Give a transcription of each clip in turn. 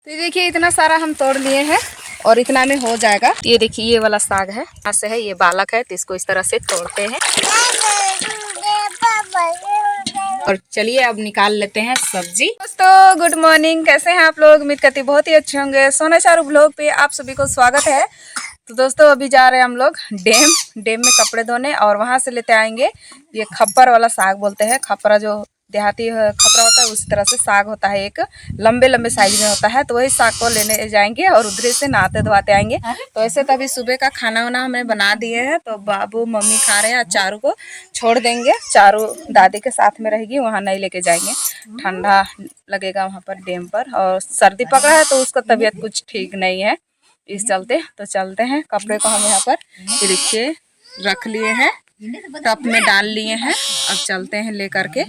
तो ये देखिए इतना सारा हम तोड़ लिए हैं और इतना में हो जाएगा। ये देखिए ये वाला साग है, यहाँ से है, ये बालक है, तो इसको इस तरह से तोड़ते हैं और चलिए अब निकाल लेते हैं सब्जी। दोस्तों गुड मॉर्निंग, कैसे हैं आप लोग? उम्मीद करती बहुत ही अच्छे होंगे। सोना चारू ब्लॉग पे आप सभी को स्वागत है। तो दोस्तों अभी जा रहे हैं हम लोग डैम में कपड़े धोने और वहां से लेते आएंगे ये खप्पर वाला साग बोलते हैं। खपरा जो देहाती खपरा होता है उसी तरह से साग होता है, एक लंबे लंबे साइज में होता है। तो वही साग को लेने जाएंगे और उधर से नहाते धोते आएंगे। तो ऐसे तभी सुबह का खाना वाना हमें बना दिए हैं। तो बाबू मम्मी खा रहे हैं, चारू को छोड़ देंगे, चारू दादी के साथ में रहेगी, वहाँ नहीं लेके जाएंगे, ठंडा लगेगा वहाँ पर डैम पर। और सर्दी पकड़ा है तो उसका तबीयत कुछ ठीक नहीं है, इस चलते। तो चलते हैं, कपड़े को हम यहाँ पर देखिए रख लिए हैं, टप में डाल लिए हैं, अब चलते हैं ले करके।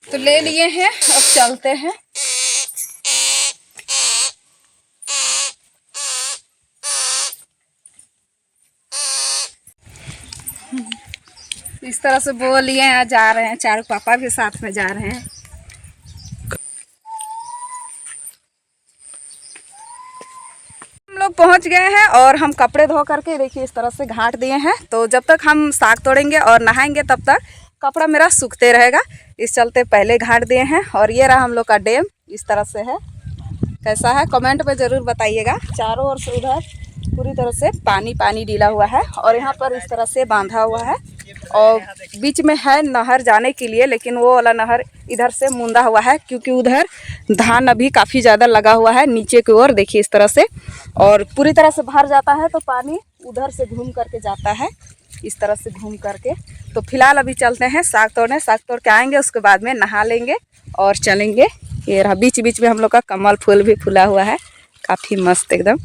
तो ले लिए हैं, अब चलते हैं। इस तरह से बोल लिए हैं, जा रहे हैं, चारू पापा भी साथ में जा रहे हैं। हम लोग पहुंच गए हैं और हम कपड़े धो करके देखिए इस तरह से घाट दिए हैं। तो जब तक हम साग तोड़ेंगे और नहाएंगे तब तक कपड़ा मेरा सूखते रहेगा, इस चलते पहले घाट दिए हैं। और ये रहा हम लोग का डैम, इस तरह से है। कैसा है कमेंट में ज़रूर बताइएगा। चारों ओर से उधर पूरी तरह से पानी पानी डीला हुआ है और यहाँ पर इस तरह से बांधा हुआ है और बीच में है नहर जाने के लिए, लेकिन वो वाला नहर इधर से मुंदा हुआ है क्योंकि उधर धान अभी काफ़ी ज़्यादा लगा हुआ है नीचे की ओर, देखिए इस तरह से। और पूरी तरह से भर जाता है तो पानी उधर से घूम करके जाता है, इस तरह से घूम करके। तो फिलहाल अभी चलते हैं साग तोड़ने, साग तोड़ के आएंगे, उसके बाद में नहा लेंगे और चलेंगे। ये रहा बीच बीच में हम लोग का कमल फूल भी फूला हुआ है, काफ़ी मस्त एकदम,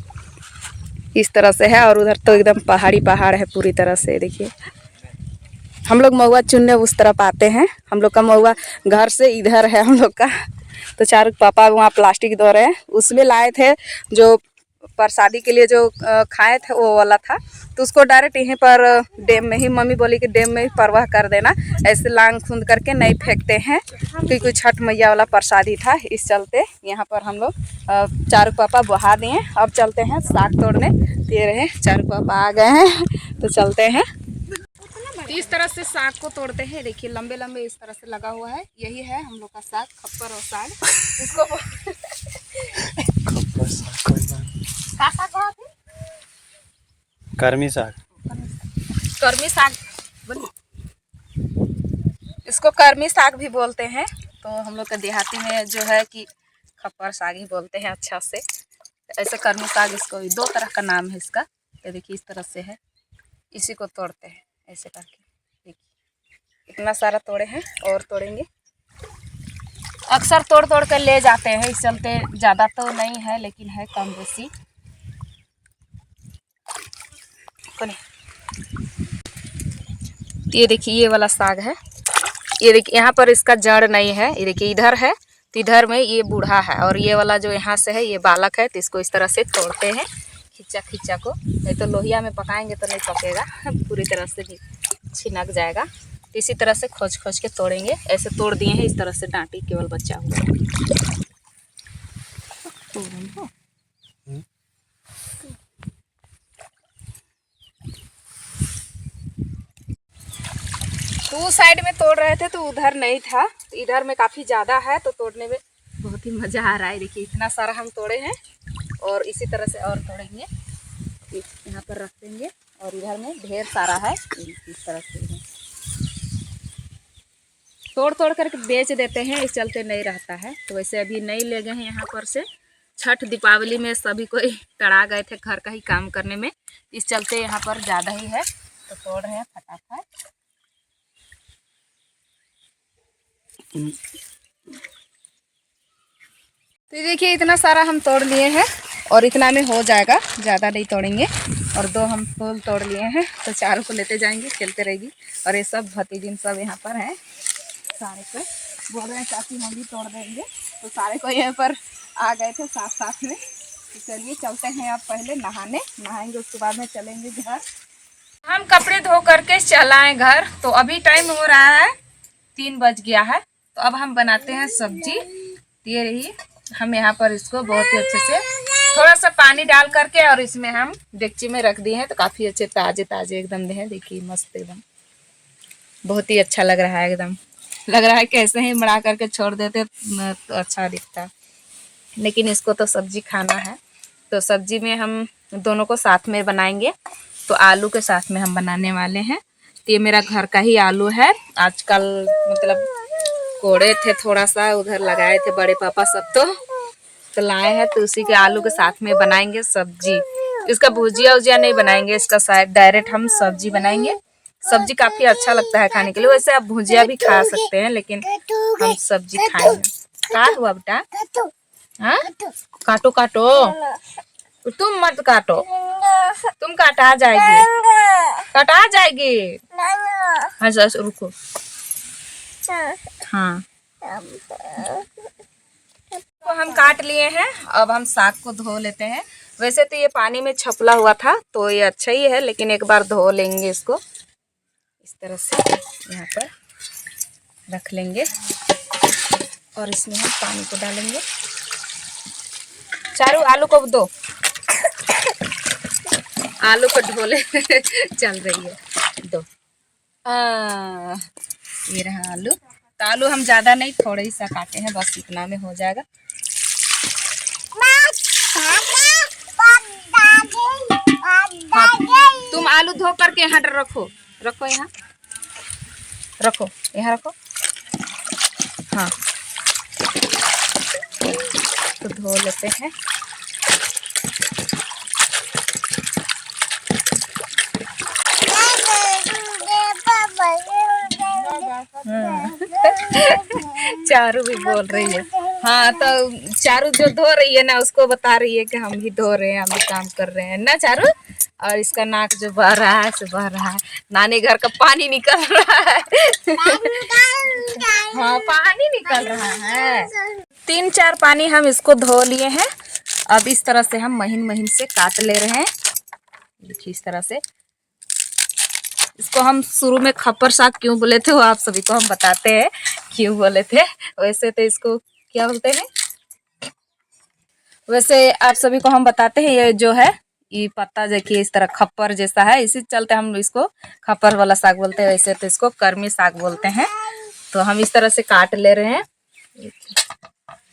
इस तरह से है। और उधर तो एकदम पहाड़ी पहाड़ है पूरी तरह से। देखिए हम लोग महुआ चुनने उस तरफ आते हैं, हम लोग का महुआ घर से इधर है हम लोग का। तो चारू पापा वहाँ प्लास्टिक धो रहे हैं, उसमें लाए थे जो प्रसादी के लिए जो खाए थे वो वाला था, तो उसको डायरेक्ट यहीं पर डैम में ही, मम्मी बोली कि डैम में ही परवाह कर देना, ऐसे लांग खूंद करके नहीं फेंकते हैं क्योंकि छठ मैया वाला प्रसादी था, इस चलते यहाँ पर हम लोग चारू पापा बहा दिए। अब चलते हैं साग तोड़ने, दे रहे चारू पापा आ गए हैं, तो चलते हैं। इस तरह से साग को तोड़ते हैं, देखिए लंबे लंबे इस तरह से लगा हुआ है, यही है हम लोग का साग, खप्पर और साग इसको कर्मी साग, कर्मी साग, इसको कर्मी साग भी बोलते हैं। तो हम लोग का देहाती में जो है कि खप्पर साग ही बोलते हैं अच्छा से। ऐसे कर्मी साग, इसको दो तरह का नाम है इसका। ये देखिए इस तरह से है, इसी को तोड़ते हैं ऐसे करके। देखिए इतना सारा तोड़े हैं और तोड़ेंगे, अक्सर तोड़ तोड़ कर ले जाते हैं, इस चलते ज़्यादा तो नहीं है लेकिन है कम बेसी। ये देखिए ये वाला साग है, ये देखिए यहाँ पर इसका जड़ नहीं है, ये देखिए इधर है, तो इधर में ये बूढ़ा है और ये वाला जो यहाँ से है ये बालक है। तो इसको इस तरह से तोड़ते हैं खिंचा खिंचा को, नहीं तो लोहिया में पकाएंगे तो नहीं पकेगा, पूरी तरह से भी छिनक जाएगा। तो इसी तरह से खोज खोज के तोड़ेंगे, ऐसे तोड़ दिए हैं इस तरह से, डांटी केवल बचा हुआ। तो उस साइड में तोड़ रहे थे तो उधर नहीं था, इधर में काफ़ी ज़्यादा है तो तोड़ने में बहुत ही मज़ा आ रहा है। देखिए इतना सारा हम तोड़े हैं और इसी तरह से और तोड़ेंगे, यहाँ पर रख देंगे। और इधर में ढेर सारा है, इस तरह से तोड़ तोड़ करके बेच देते हैं, इस चलते नहीं रहता है। तो वैसे अभी नहीं ले गए हैं यहाँ पर से, छठ दीपावली में सभी कोई तड़ा गए थे घर का ही काम करने में, इस चलते यहाँ पर ज़्यादा ही है तो तोड़ रहे हैं फटाफट। तो देखिए इतना सारा हम तोड़ लिए हैं और इतना में हो जाएगा, ज़्यादा नहीं तोड़ेंगे। और दो हम फूल तोड़ लिए हैं तो चारों को लेते जाएंगे, खेलते रहेगी। और ये सब भतीजिन सब यहाँ पर हैं, सारे को बोल रहे हैं चाची हम भी तोड़ देंगे, तो सारे को यहाँ पर आ गए थे साथ साथ में। तो चलिए चलते हैं अब पहले नहाने, नहाएंगे उसके बाद में चलेंगे घर। हम कपड़े धो करके चल आए घर। तो अभी टाइम हो रहा है 3 बज गया है। तो अब हम बनाते हैं सब्जी। ये रही, हम यहाँ पर इसको बहुत ही अच्छे से थोड़ा सा पानी डाल करके और इसमें हम डेगची में रख दिए हैं। तो काफ़ी अच्छे ताज़े ताज़े एकदम है, देखिए मस्त एकदम, बहुत ही अच्छा लग रहा है। एकदम लग रहा है कैसे ही मड़ा करके छोड़ देते तो अच्छा दिखता, लेकिन इसको तो सब्जी खाना है। तो सब्जी में हम दोनों को साथ में बनाएंगे। तो आलू के साथ में हम बनाने वाले हैं। तो ये मेरा घर का ही आलू है। आजकल मतलब कोड़े थे, थोड़ा सा उधर लगाए थे बड़े पापा सब, तो लाए हैं। तो उसी के आलू के साथ में बनाएंगे सब्जी। इसका भुजिया उजिया नहीं बनाएंगे, इसका शायद डायरेक्ट हम सब्जी बनाएंगे। सब्जी काफ़ी अच्छा लगता है खाने के लिए। वैसे आप भुजिया भी खा सकते हैं, लेकिन हम सब्जी खाएंगे। क्या हुआ बेटा? हाँ, काटो काटो, तुम मत काटो, तुम काटा जाएगी, कटा जाएगी। अच्छा रुको, हाँ तो हम काट लिए हैं। अब हम साग को धो लेते हैं। वैसे तो ये पानी में छपला हुआ था तो ये अच्छा ही है, लेकिन एक बार धो लेंगे इसको। इस तरह से यहाँ पर रख लेंगे और इसमें हम पानी को डालेंगे। चारू आलू को दो, आलू को ढोले चल रही है, दो। ये रहा आलू। तो आलू हम ज़्यादा नहीं, थोड़ा ही सा काटे हैं, बस इतना में हो जाएगा। हाँ, तुम आलू धो करके यहाँ रखो, रखो यहाँ रखो, यहाँ रखो। हाँ तो धो लेते हैं। चारू भी बोल रही है। हाँ तो चारू जो धो रही है ना, उसको बता रही है कि हम भी धो रहे हैं, हम भी काम कर रहे हैं ना चारू। और इसका नाक जो बह रहा है, से बह रहा है, नानी घर का पानी निकल रहा है। हाँ पानी निकल रहा है। 3-4 पानी हम इसको धो लिए हैं। अब इस तरह से हम महीन महीन से काट ले रहे हैं। देखिए इस तरह से। इसको हम शुरू में खप्पर साग क्यों बोले थे वो आप सभी को हम बताते हैं क्यों बोले थे। वैसे तो इसको क्या बोलते हैं, वैसे आप सभी को हम बताते हैं। ये जो है ये पत्ता देखिए इस तरह खप्पर जैसा है, इसी चलते हम इसको खप्पर वाला साग बोलते हैं। वैसे तो इसको कर्मी साग बोलते हैं। तो हम इस तरह से काट ले रहे हैं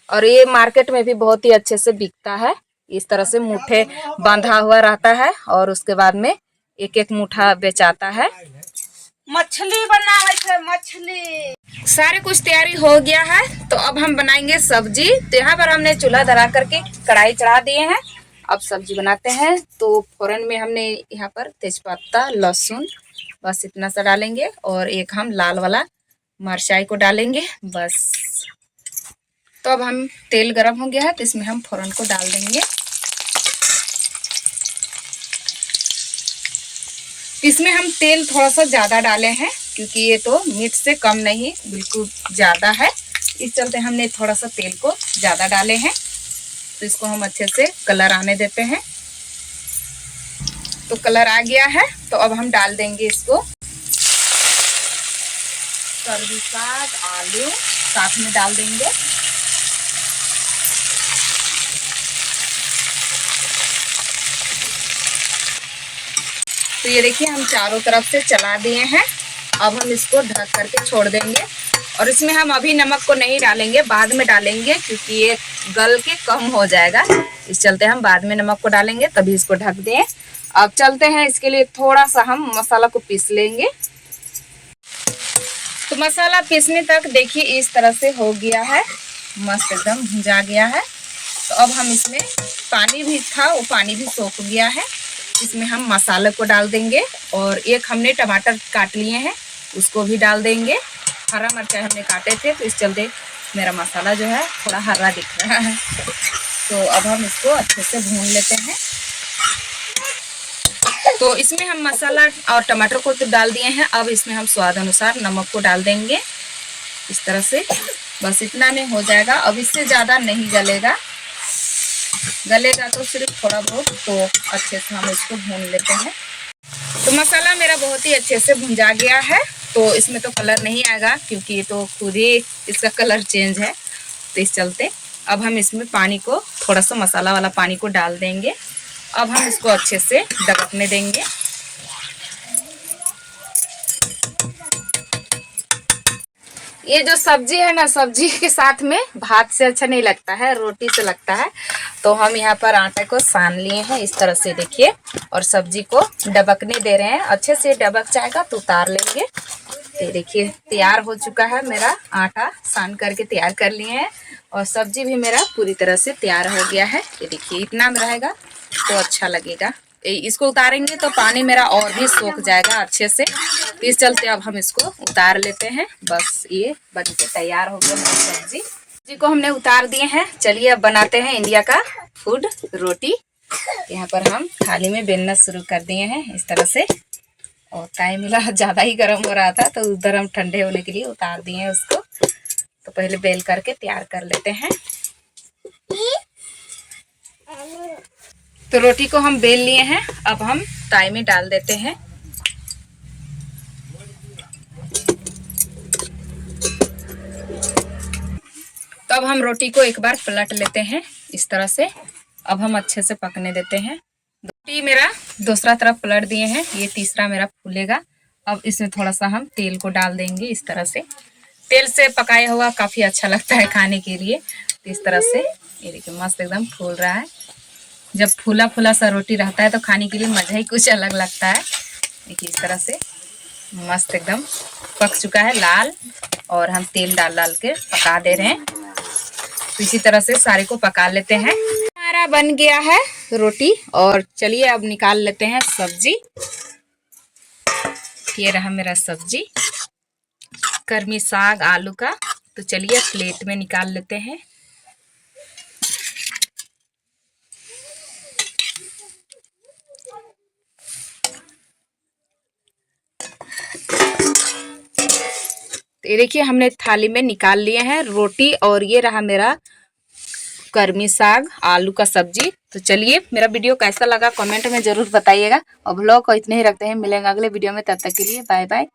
और ये मार्केट में भी बहुत ही अच्छे से बिकता है। इस तरह से मुठ्ठे बांधा हुआ रहता है और उसके बाद में एक एक मुठा बेचाता है। मछली बनावे थे, मछली। सारे कुछ तैयारी हो गया है। तो अब हम बनाएंगे सब्जी। तो यहाँ पर हमने चूल्हा धरा करके कढ़ाई चढ़ा दिए हैं। अब सब्जी बनाते हैं। तो फोरन में हमने यहाँ पर तेजपत्ता, लहसुन, बस इतना सा डालेंगे और एक हम लाल वाला मिर्चाई को डालेंगे बस। तो अब हम तेल गरम हो गया है तो इसमें हम फोरन को डाल देंगे। इसमें हम तेल थोड़ा सा ज़्यादा डाले हैं क्योंकि ये तो मीट से कम नहीं, बिल्कुल ज़्यादा है। इस चलते हमने थोड़ा सा तेल को ज़्यादा डाले हैं। तो इसको हम अच्छे से कलर आने देते हैं। तो कलर आ गया है तो अब हम डाल देंगे इसको सर्दी साग, आलू साथ में डाल देंगे। तो ये देखिए हम चारों तरफ से चला दिए हैं। अब हम इसको ढक करके छोड़ देंगे और इसमें हम अभी नमक को नहीं डालेंगे, बाद में डालेंगे क्योंकि ये गल के कम हो जाएगा। इस चलते हम बाद में नमक को डालेंगे, तभी इसको ढक दें। अब चलते हैं, इसके लिए थोड़ा सा हम मसाला को पीस लेंगे। तो मसाला पीसने तक देखिए इस तरह से हो गया है, मस्त एकदम भुंजा गया है। तो अब हम इसमें पानी भी था, वो पानी भी सोख गया है। इसमें हम मसाले को डाल देंगे और एक हमने टमाटर काट लिए हैं उसको भी डाल देंगे। हरा मिर्चा हमने काटे थे तो इस चलते मेरा मसाला जो है थोड़ा हरा दिख रहा है। तो अब हम इसको अच्छे से भून लेते हैं। तो इसमें हम मसाला और टमाटर को तो डाल दिए हैं। अब इसमें हम स्वाद अनुसार नमक को डाल देंगे इस तरह से, बस इतना में हो जाएगा। अब इससे ज़्यादा नहीं गलेगा, गलेगा तो सिर्फ थोड़ा बहुत। तो अच्छे से हम इसको भून लेते हैं। तो मसाला मेरा बहुत ही अच्छे से भुंजा गया है। तो इसमें तो कलर नहीं आएगा क्योंकि ये तो खुद ही इसका कलर चेंज है। तो इस चलते अब हम इसमें पानी को, थोड़ा सा मसाला वाला पानी को डाल देंगे। अब हम इसको अच्छे से दबकने देंगे। ये जो सब्जी है ना, सब्जी के साथ में भात से अच्छा नहीं लगता है, रोटी से लगता है। तो हम यहाँ पर आटे को सान लिए हैं इस तरह से, देखिए, और सब्जी को डबकने दे रहे हैं। अच्छे से डबक जाएगा तो उतार लेंगे। ये देखिए तैयार हो चुका है मेरा आटा, सान करके तैयार कर लिए हैं। और सब्जी भी मेरा पूरी तरह से तैयार हो गया है। ये देखिए इतना में रहेगा तो अच्छा लगेगा। इसको उतारेंगे तो पानी मेरा और भी सूख जाएगा अच्छे से। तो इस चलते अब हम इसको उतार लेते हैं। बस ये बन के तैयार हो गया मेरी सब्जी को हमने उतार दिए हैं। चलिए अब बनाते हैं इंडिया का फूड, रोटी। यहाँ पर हम थाली में बेलना शुरू कर दिए हैं इस तरह से। और टाइम मिला, ज़्यादा ही गर्म हो रहा था तो उधर हम ठंडे होने के लिए उतार दिए हैं उसको। तो पहले बेल करके तैयार कर लेते हैं। तो रोटी को हम बेल लिए हैं, अब हम ताई में डाल देते हैं। तो अब हम रोटी को एक बार पलट लेते हैं इस तरह से। अब हम अच्छे से पकने देते हैं। रोटी मेरा दूसरा तरफ पलट दिए हैं, ये तीसरा मेरा फूलेगा। अब इसमें थोड़ा सा हम तेल को डाल देंगे इस तरह से। तेल से पकाया हुआ काफ़ी अच्छा लगता है खाने के लिए। तो इस तरह से ये देखिए मस्त एकदम फूल रहा है। जब फूला फूला सा रोटी रहता है तो खाने के लिए मज़ा ही कुछ अलग लगता है। देखिए इस तरह से मस्त एकदम पक चुका है लाल, और हम तेल डाल डाल के पका दे रहे हैं। तो इसी तरह से सारे को पका लेते हैं। हमारा बन गया है रोटी, और चलिए अब निकाल लेते हैं सब्जी। ये रहा मेरा सब्जी, कर्मी साग आलू का। तो चलिए प्लेट में निकाल लेते हैं। तो ये देखिए हमने थाली में निकाल लिए हैं रोटी, और ये रहा मेरा कर्मी साग आलू का सब्जी। तो चलिए मेरा वीडियो कैसा लगा कमेंट में ज़रूर बताइएगा। और व्लॉग को इतने ही रखते हैं, मिलेंगे अगले वीडियो में। तब तक के लिए बाय बाय।